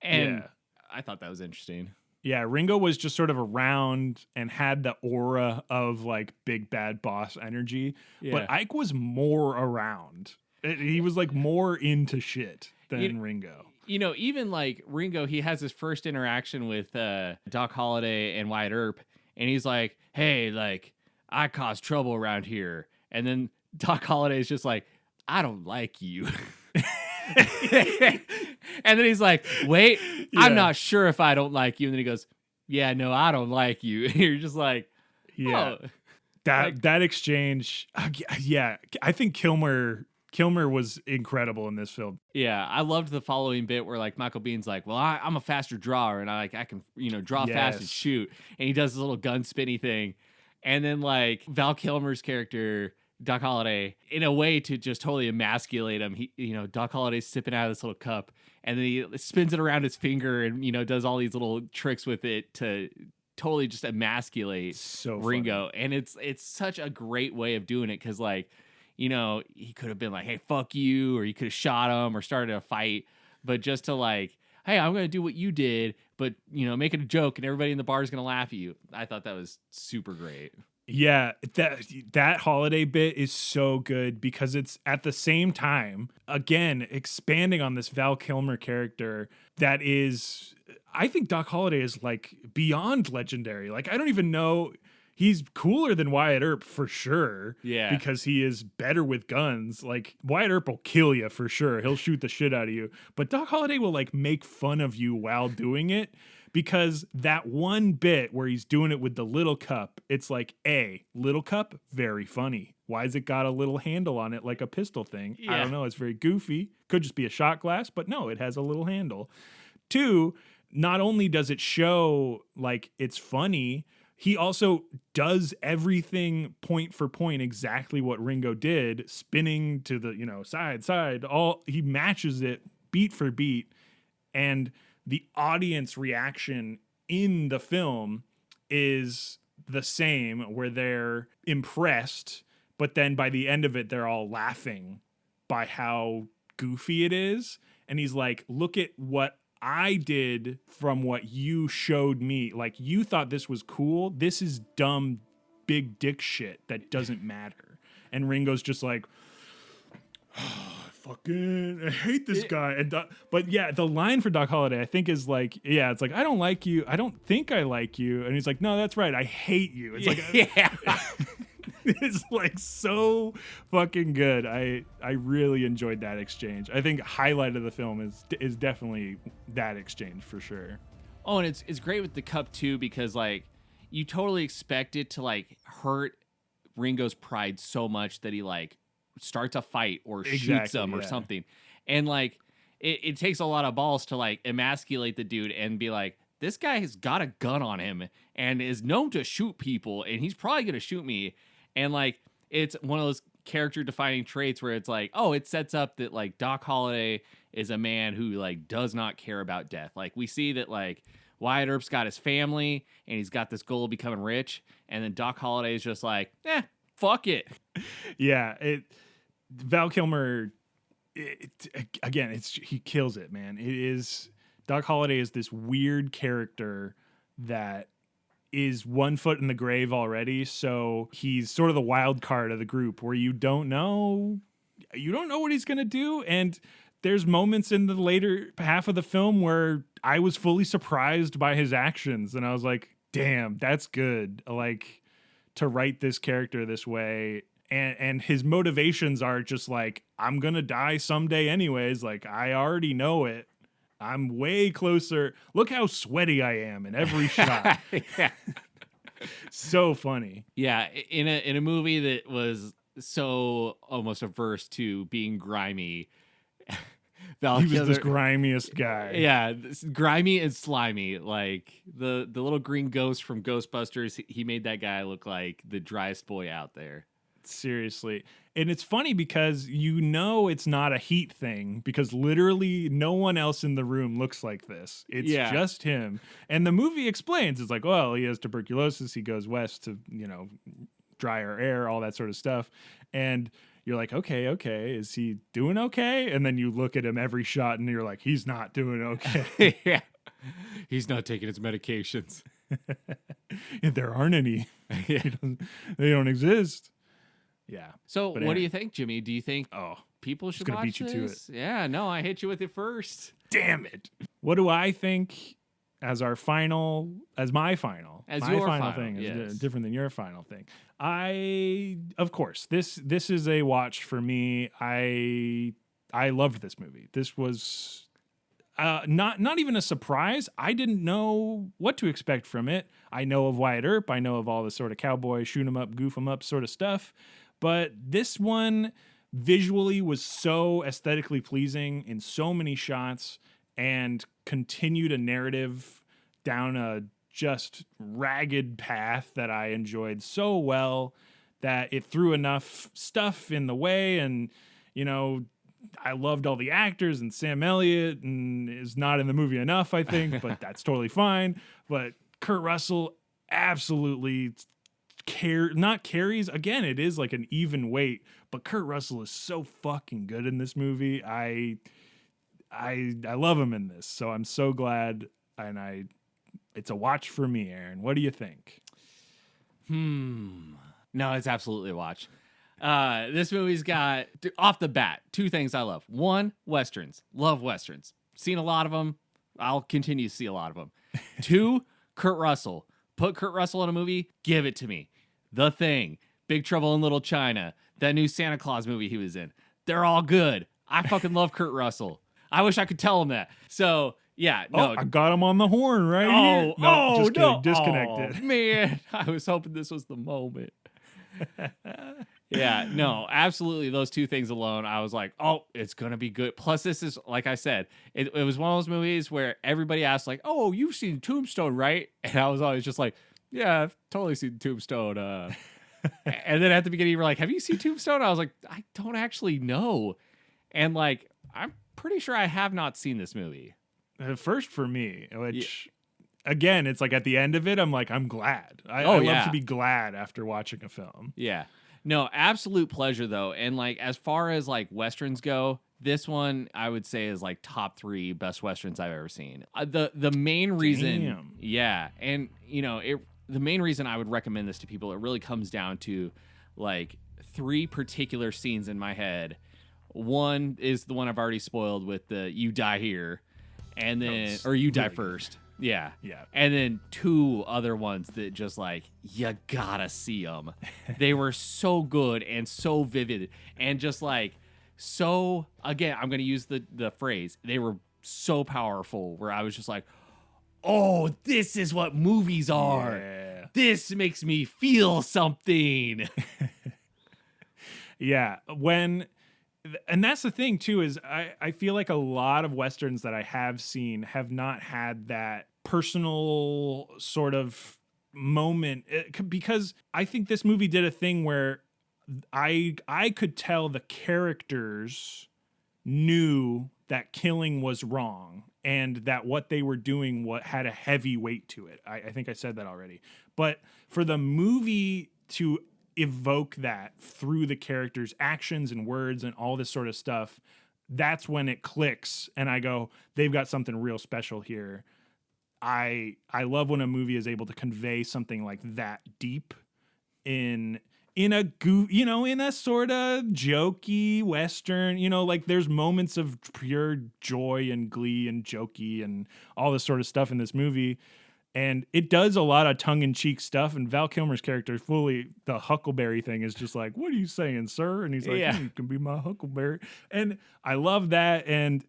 And Yeah. I thought that was interesting. Yeah, Ringo was just sort of around and had the aura of like big bad boss energy, Yeah. but Ike was more around. He was like more into shit than Ringo. You know, even like Ringo, he has his first interaction with Doc Holliday and Wyatt Earp, and he's like, "Hey, like I caused trouble around here," and then Doc Holliday is just like, "I don't like you." And then he's like, "Wait, I'm not sure if I don't like you." And then he goes, "Yeah, no, I don't like you." And you're just like, Yeah, oh. that exchange. Yeah, I think Kilmer was incredible in this film. Yeah, I loved the following bit where like Michael Bihn's like, "Well, I'm a faster drawer, and I can draw fast and Yes. shoot," and he does this little gun spinny thing, and then like Val Kilmer's character Doc Holliday, in a way to just totally emasculate him, Doc Holliday's sipping out of this little cup, and then he spins it around his finger and does all these little tricks with it to totally just emasculate So Ringo, and it's such a great way of doing it because like. He could have been like, "Hey, fuck you," or he could have shot him or started a fight. But just to like, "Hey, I'm going to do what you did," but, make it a joke and everybody in the bar is going to laugh at you. I thought that was super great. Yeah, that holiday bit is so good because it's at the same time, again, expanding on this Val Kilmer character that is, I think Doc Holliday is like beyond legendary. Like, I don't even know. He's cooler than Wyatt Earp for sure. Yeah. Because he is better with guns. Like, Wyatt Earp will kill you for sure. He'll shoot the shit out of you. But Doc Holliday will like make fun of you while doing it. Because that one bit where he's doing it with the little cup, it's like, little cup, very funny. Why has it got a little handle on it like a pistol thing? Yeah. I don't know. It's very goofy. Could just be a shot glass, but no, it has a little handle. 2, not only does it show like it's funny, he also does everything point for point exactly what Ringo did, spinning to the, side, he matches it beat for beat. And the audience reaction in the film is the same, where they're impressed, but then by the end of it, they're all laughing by how goofy it is. And he's like, look at what I did from what you showed me. Like, you thought this was cool. This is dumb, big dick shit that doesn't matter. And Ringo's just like, fucking, I hate this guy. And but yeah, the line for Doc Holliday, I think, is like, it's like, I don't like you. I don't think I like you. And he's like, no, that's right. I hate you. It's like, yeah. it's like so fucking good. I really enjoyed that exchange. I think highlight of the film is definitely that exchange for sure. Oh, and it's great with the cup too, because like you totally expect it to like hurt Ringo's pride so much that he like starts a fight or shoots him or something. And like it takes a lot of balls to like emasculate the dude and be like, this guy has got a gun on him and is known to shoot people, and he's probably gonna shoot me. And like it's one of those character defining traits where it's like, oh, it sets up that like Doc Holliday is a man who like does not care about death. Like we see that like Wyatt Earp's got his family and he's got this goal of becoming rich, and then Doc Holliday is just like, fuck it. Yeah, Val Kilmer, again, he kills it, man. It is, Doc Holliday is this weird character that is 1 foot in the grave already, so he's sort of the wild card of the group where you don't know what he's going to do. And there's moments in the later half of the film where I was fully surprised by his actions, and I was like, damn, that's good. Like, to write this character this way, and his motivations are just like, I'm going to die someday anyways. Like, I already know it. I'm way closer. Look how sweaty I am in every shot. Yeah. So funny. Yeah, in a movie that was so almost averse to being grimy. Val He was this Kilmer- grimiest guy. Yeah, grimy and slimy. Like the little green ghost from Ghostbusters, he made that guy look like the driest boy out there. Seriously. And it's funny because it's not a heat thing, because literally no one else in the room looks like this. It's just him. And the movie explains, it's like, well, he has tuberculosis. He goes west to, drier air, all that sort of stuff. And you're like, okay, is he doing okay? And then you look at him every shot and you're like, he's not doing okay. Yeah. He's not taking his medications. There aren't any. Yeah. They don't exist. Yeah. So what do you think, Jimmy? Do you think people should gonna watch beat you this? to it. Yeah, no, I hit you with it first. Damn it. What do I think as my final Your final, thing is yes. different than your final thing. Of course, this is a watch for me. I loved this movie. This was not even a surprise. I didn't know what to expect from it. I know of Wyatt Earp. I know of all the sort of cowboy shoot 'em up, goof 'em up sort of stuff. But this one visually was so aesthetically pleasing in so many shots, and continued a narrative down a just ragged path that I enjoyed so well, that it threw enough stuff in the way. And, I loved all the actors, and Sam Elliott is not in the movie enough, I think, but that's totally fine. But Kurt Russell absolutely carries. Again, it is like an even weight, but Kurt Russell is so fucking good in this movie. I love him in this, so I'm so glad, and it's a watch for me. Aaron, what do you think? No, it's absolutely a watch. This movie's got, off the bat, 2 things I love. 1, Westerns. Love Westerns. Seen a lot of them. I'll continue to see a lot of them. 2, Kurt Russell. Put Kurt Russell in a movie, give it to me. The Thing, Big Trouble in Little China, that new Santa Claus movie he was in. They're all good. I fucking love Kurt Russell. I wish I could tell him that. So, yeah, no. I got him on the horn right here. Just kidding. No. Disconnected. Oh, man, I was hoping this was the moment. Yeah, no, absolutely. Those 2 things alone, I was like, oh, it's going to be good. Plus, this is, like I said, it was one of those movies where everybody asked, like, oh, you've seen Tombstone, right? And I was always just like, yeah, I've totally seen Tombstone. And then at the beginning, you were like, have you seen Tombstone? I was like, I don't actually know. And, like, I'm pretty sure I have not seen this movie. First for me, which... Again, it's like at the end of it, I'm like, I'm glad. I love to be glad after watching a film. Yeah. No, absolute pleasure, though. And, like, as far as, like, Westerns go, this one, I would say, is, like, top 3 best Westerns I've ever seen. The main reason... Damn. Yeah. And, the main reason I would recommend this to people, it really comes down to, like, 3 particular scenes in my head. One is the one I've already spoiled with the "you die here," and then... or "you die first." Yeah. And then 2 other ones that just, like, you gotta see them. They were so good and so vivid and just, like, so, again, I'm going to use the phrase, they were so powerful, where I was just like, oh, this is what movies are. Yeah. This makes me feel something. Yeah. And that's the thing, too, is I feel like a lot of Westerns that I have seen have not had that personal sort of moment, because I think this movie did a thing where I could tell the characters knew that killing was wrong, and that what they were doing had a heavy weight to it. I think I said that already. But for the movie to evoke that through the characters' actions and words and all this sort of stuff, that's when it clicks, and I go, they've got something real special here. I love when a movie is able to convey something like that deep in a sort of jokey Western, like there's moments of pure joy and glee and jokey and all this sort of stuff in this movie. And it does a lot of tongue-in-cheek stuff. And Val Kilmer's character, the Huckleberry thing is just like, what are you saying, sir? And he's like, Yeah. You can be my Huckleberry. And I love that. And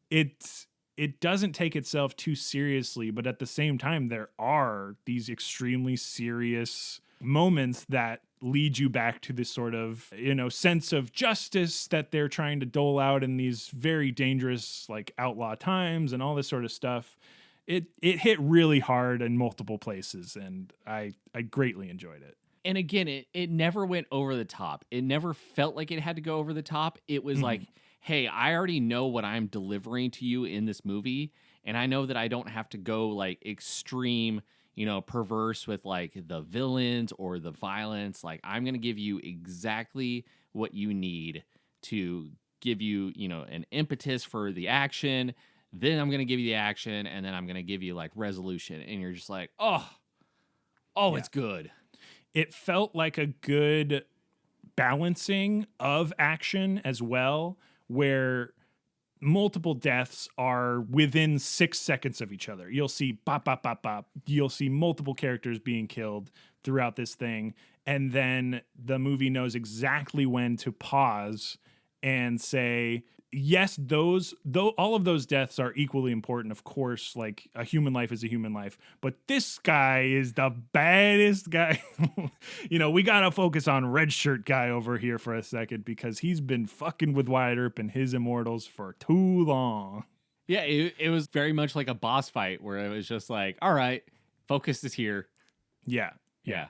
it doesn't take itself too seriously, but at the same time, there are these extremely serious moments that lead you back to this sort of, sense of justice that they're trying to dole out in these very dangerous, like, outlaw times and all this sort of stuff. It hit really hard in multiple places, and I greatly enjoyed it. And again, it never went over the top. It never felt like it had to go over the top. It was like, hey, I already know what I'm delivering to you in this movie, and I know that I don't have to go like extreme, perverse with like the villains or the violence. Like, I'm going to give you exactly what you need to give you, an impetus for the action. Then I'm going to give you the action, and then I'm going to give you like resolution. And you're just like, oh, Yeah. It's good. It felt like a good balancing of action as well, where multiple deaths are within 6 seconds of each other. You'll see bop, bop, bop, bop. You'll see multiple characters being killed throughout this thing. And then the movie knows exactly when to pause and say, yes, all of those deaths are equally important. Of course, like a human life is a human life, but this guy is the baddest guy. We got to focus on red shirt guy over here for a second because he's been fucking with Wyatt Earp and his immortals for too long. Yeah, it was very much like a boss fight where it was just like, all right, focus is here. Yeah. Yeah.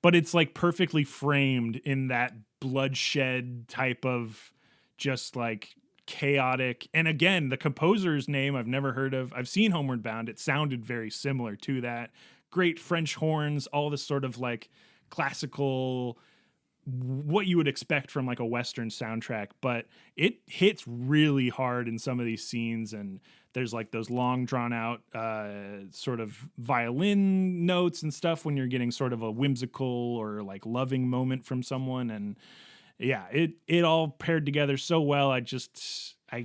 But it's like perfectly framed in that bloodshed type of just like chaotic. And again, the composer's name I've never heard of. I've seen Homeward Bound. It sounded very similar to that. Great French horns, all this sort of like classical, what you would expect from like a Western soundtrack, but it hits really hard in some of these scenes. And there's like those long drawn out sort of violin notes and stuff when you're getting sort of a whimsical or like loving moment from someone. And yeah, it all paired together so well. I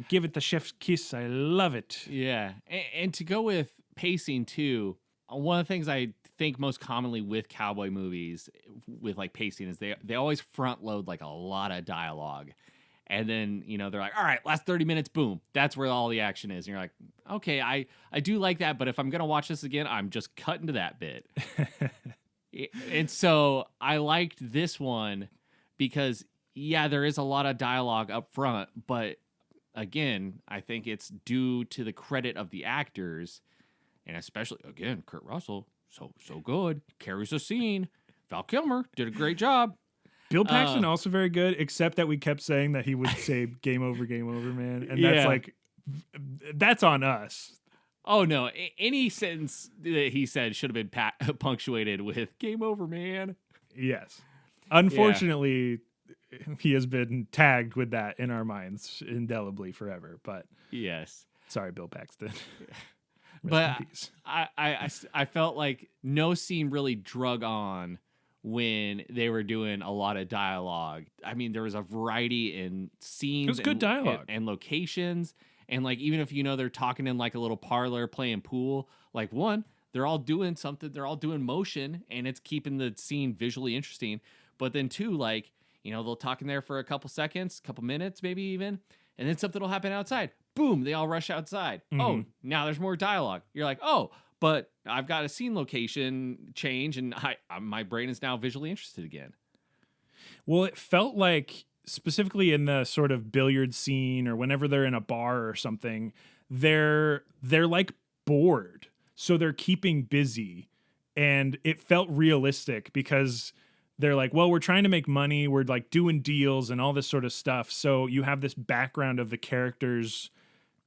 give it the chef's kiss. I love it. Yeah. And to go with pacing too, one of the things I think most commonly with cowboy movies with like pacing is they always front load like a lot of dialogue. And then, they're like, all right, last 30 minutes, boom. That's where all the action is. And you're like, okay, I do like that, but if I'm going to watch this again, I'm just cutting to that bit. And so I liked this one because yeah, there is a lot of dialogue up front, but again, I think it's due to the credit of the actors, and especially, again, Kurt Russell, so good, carries the scene. Val Kilmer did a great job. Bill Paxton also very good, except that we kept saying that he would say game over, man. And that's on us. Oh, no. Any sentence that he said should have been punctuated with game over, man. Yes. Unfortunately, he has been tagged with that in our minds indelibly forever. But yes. Sorry, Bill Paxton. But I felt like no scene really drug on when they were doing a lot of dialogue. I mean, there was a variety in scenes. It was good dialogue. And locations. And like, even if they're talking in like a little parlor playing pool, like one, they're all doing something. They're all doing motion, and it's keeping the scene visually interesting. But then two, like, they'll talk in there for a couple seconds, couple minutes, maybe even, and then something will happen outside. Boom, they all rush outside. Mm-hmm. Oh, now there's more dialogue. You're like, oh, but I've got a scene location change, and my brain is now visually interested again. Well, it felt like, specifically in the sort of billiard scene or whenever they're in a bar or something, they're like bored. So they're keeping busy. And it felt realistic because they're like, well, we're trying to make money. We're like doing deals and all this sort of stuff. So you have this background of the characters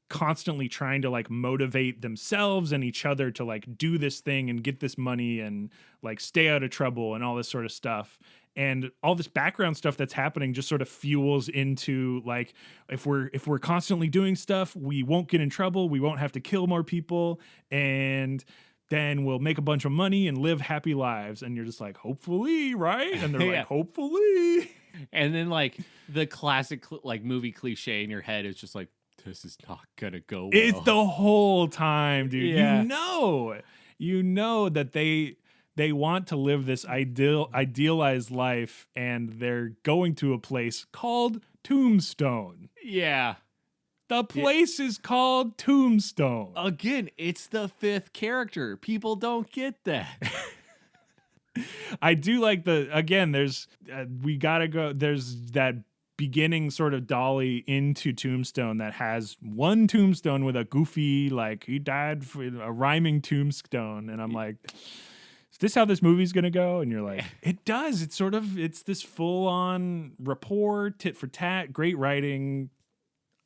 constantly trying to like motivate themselves and each other to like do this thing and get this money and like stay out of trouble and all this sort of stuff. and all this background stuff that's happening just sort of fuels into like, if we're constantly doing stuff, we won't get in trouble, we won't have to kill more people, and then we'll make a bunch of money and live happy lives. And you're just like, hopefully, right? And they're Yeah. like, hopefully. And then like the classic like movie cliche in your head is just like, this is not gonna go well. It's the whole time, dude. Yeah. You know that they want to live this idealized life, and they're going to a place called Tombstone. Yeah. The place is called Tombstone. Again, it's the fifth character. People don't get that. I do like there's we gotta go. There's that beginning sort of dolly into Tombstone that has one tombstone with a goofy, like, he died for a rhyming tombstone. And I'm like, is this how this movie's gonna go? And you're like, it does. It's this full on rapport, tit for tat, great writing.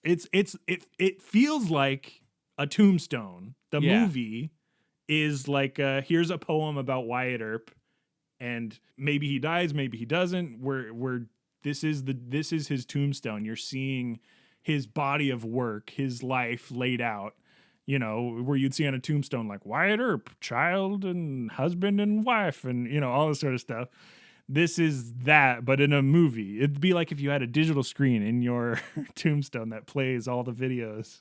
It feels like a Tombstone. The movie is like, here's a poem about Wyatt Earp, and maybe he dies, maybe he doesn't. This is his tombstone. You're seeing his body of work, his life laid out, you know, where you'd see on a tombstone like Wyatt Earp, child and husband and wife, and, you know, all this sort of stuff. This is that, but in a movie. It'd be like if you had a digital screen in your tombstone that plays all the videos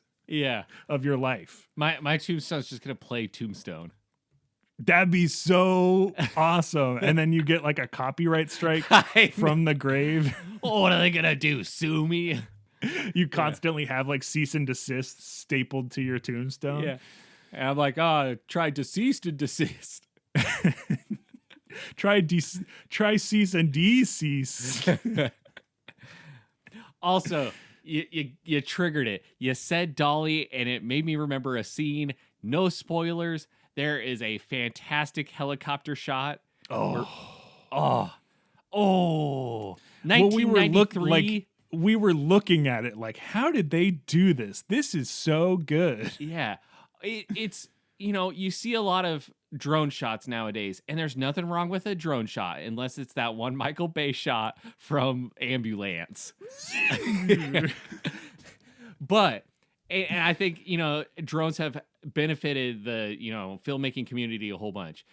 of your life. My tombstone's just gonna play Tombstone. That'd be so awesome. And then you get like a copyright strike from the grave. Oh, what are they gonna do? Sue me? You constantly have like cease and desist stapled to your tombstone. Yeah. And I'm like, oh, try deceased and desist. Try cease and decease. Also, you triggered it. You said Dolly, and it made me remember a scene. No spoilers. There is a fantastic helicopter shot. Well, 1993. we were looking at it like, how did they do this? This is so good. Yeah. It's, you know, you see a lot of drone shots nowadays, and there's nothing wrong with a drone shot unless it's that one Michael Bay shot from Ambulance. But, and I think, you know, drones have benefited the, you know, filmmaking community a whole bunch.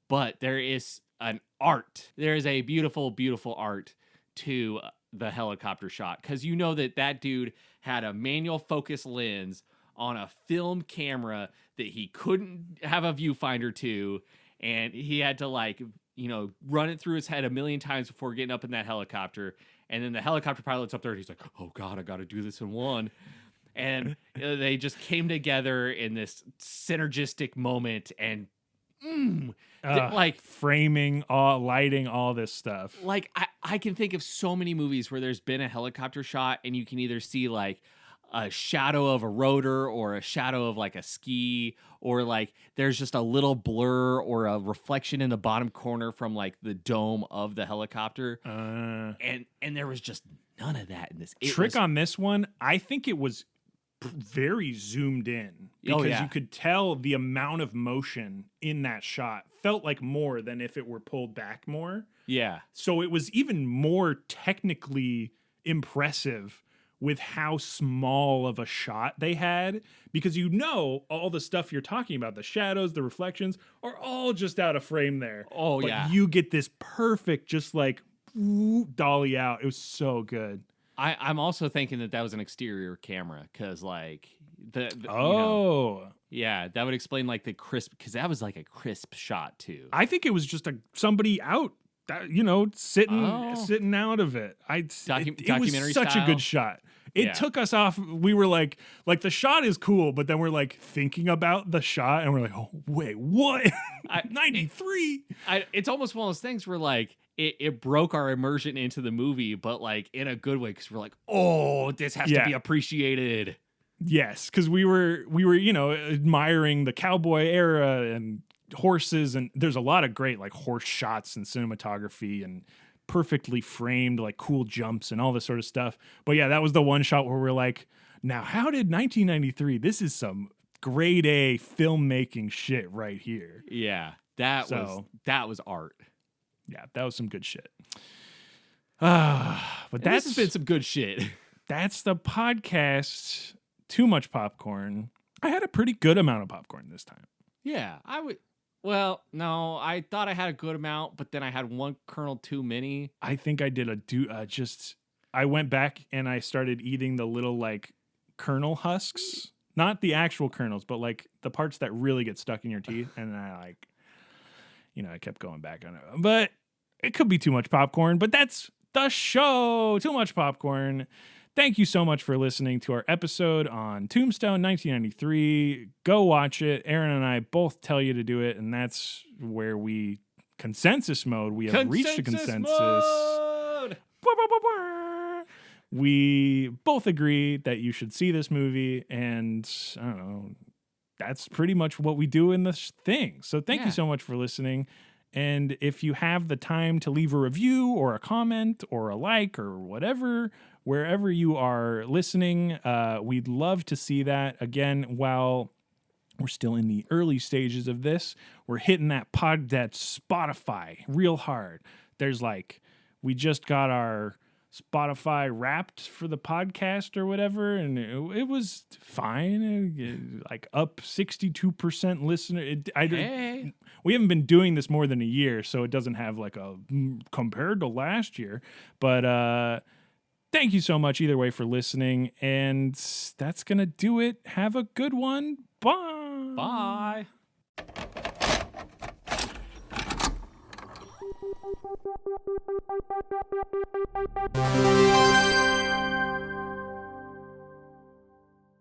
But there is there is a beautiful, beautiful art to the helicopter shot, because you know that dude had a manual focus lens on a film camera that he couldn't have a viewfinder to, and he had to, like, you know, run it through his head a million times before getting up in that helicopter. And then the helicopter pilot's up there and he's like, oh God, I got to do this in one. And they just came together in this synergistic moment, and like framing, lighting, all this stuff. Like I can think of so many movies where there's been a helicopter shot, and you can either see like a shadow of a rotor or a shadow of like a ski, or like there's just a little blur or a reflection in the bottom corner from like the dome of the helicopter. And there was just none of that in this. On this one, I think it was very zoomed in, because you could tell the amount of motion in that shot felt like more than if it were pulled back more. Yeah. So it was even more technically impressive with how small of a shot they had, because you know all the stuff you're talking about, the shadows, the reflections, are all just out of frame there. Oh, but yeah. You get this perfect, just like dolly out. It was so good. I'm also thinking that was an exterior camera, because like the you know, yeah, that would explain like the crisp, because that was like a crisp shot too. I think it was just somebody out, you know, sitting out of it. It was such a good shot. It took us off. We were like the shot is cool, but then we're like thinking about the shot, and we're like, oh wait, what? 93. It's almost one of those things where like it broke our immersion into the movie, but like in a good way, because we're like, oh, this has to be appreciated. Yes, because we were, you know, admiring the cowboy era and horses, and there's a lot of great like horse shots and cinematography and perfectly framed like cool jumps and all this sort of stuff. But yeah, that was the one shot where we're like, now how did 1993? This is some grade A filmmaking shit right here. Yeah, that was art. Yeah, that was some good shit. But This has been some good shit. That's the podcast. Too much popcorn. I had a pretty good amount of popcorn this time. Yeah, I would. Well, no, I thought I had a good amount, but then I had one kernel too many. I think I did I went back and I started eating the little like kernel husks, not the actual kernels, but like the parts that really get stuck in your teeth. And I I kept going back on it, but it could be too much popcorn, but that's the show. Too much popcorn. Thank you so much for listening to our episode on Tombstone 1993. Go watch it. Aaron and I both tell you to do it, and that's where consensus mode. We have reached a consensus. Mode! We both agree that you should see this movie, and I don't know, that's pretty much what we do in this thing. So thank you so much for listening. And if you have the time to leave a review or a comment or a like or whatever, wherever you are listening, we'd love to see that. Again, while we're still in the early stages of this, we're hitting that Spotify real hard. We just got our Spotify Wrapped for the podcast or whatever, and it was fine. Like up 62% listener. We haven't been doing this more than a year, so it doesn't have like a compared to last year. But thank you so much either way for listening, and that's gonna do it. Have a good one. Bye. Bye.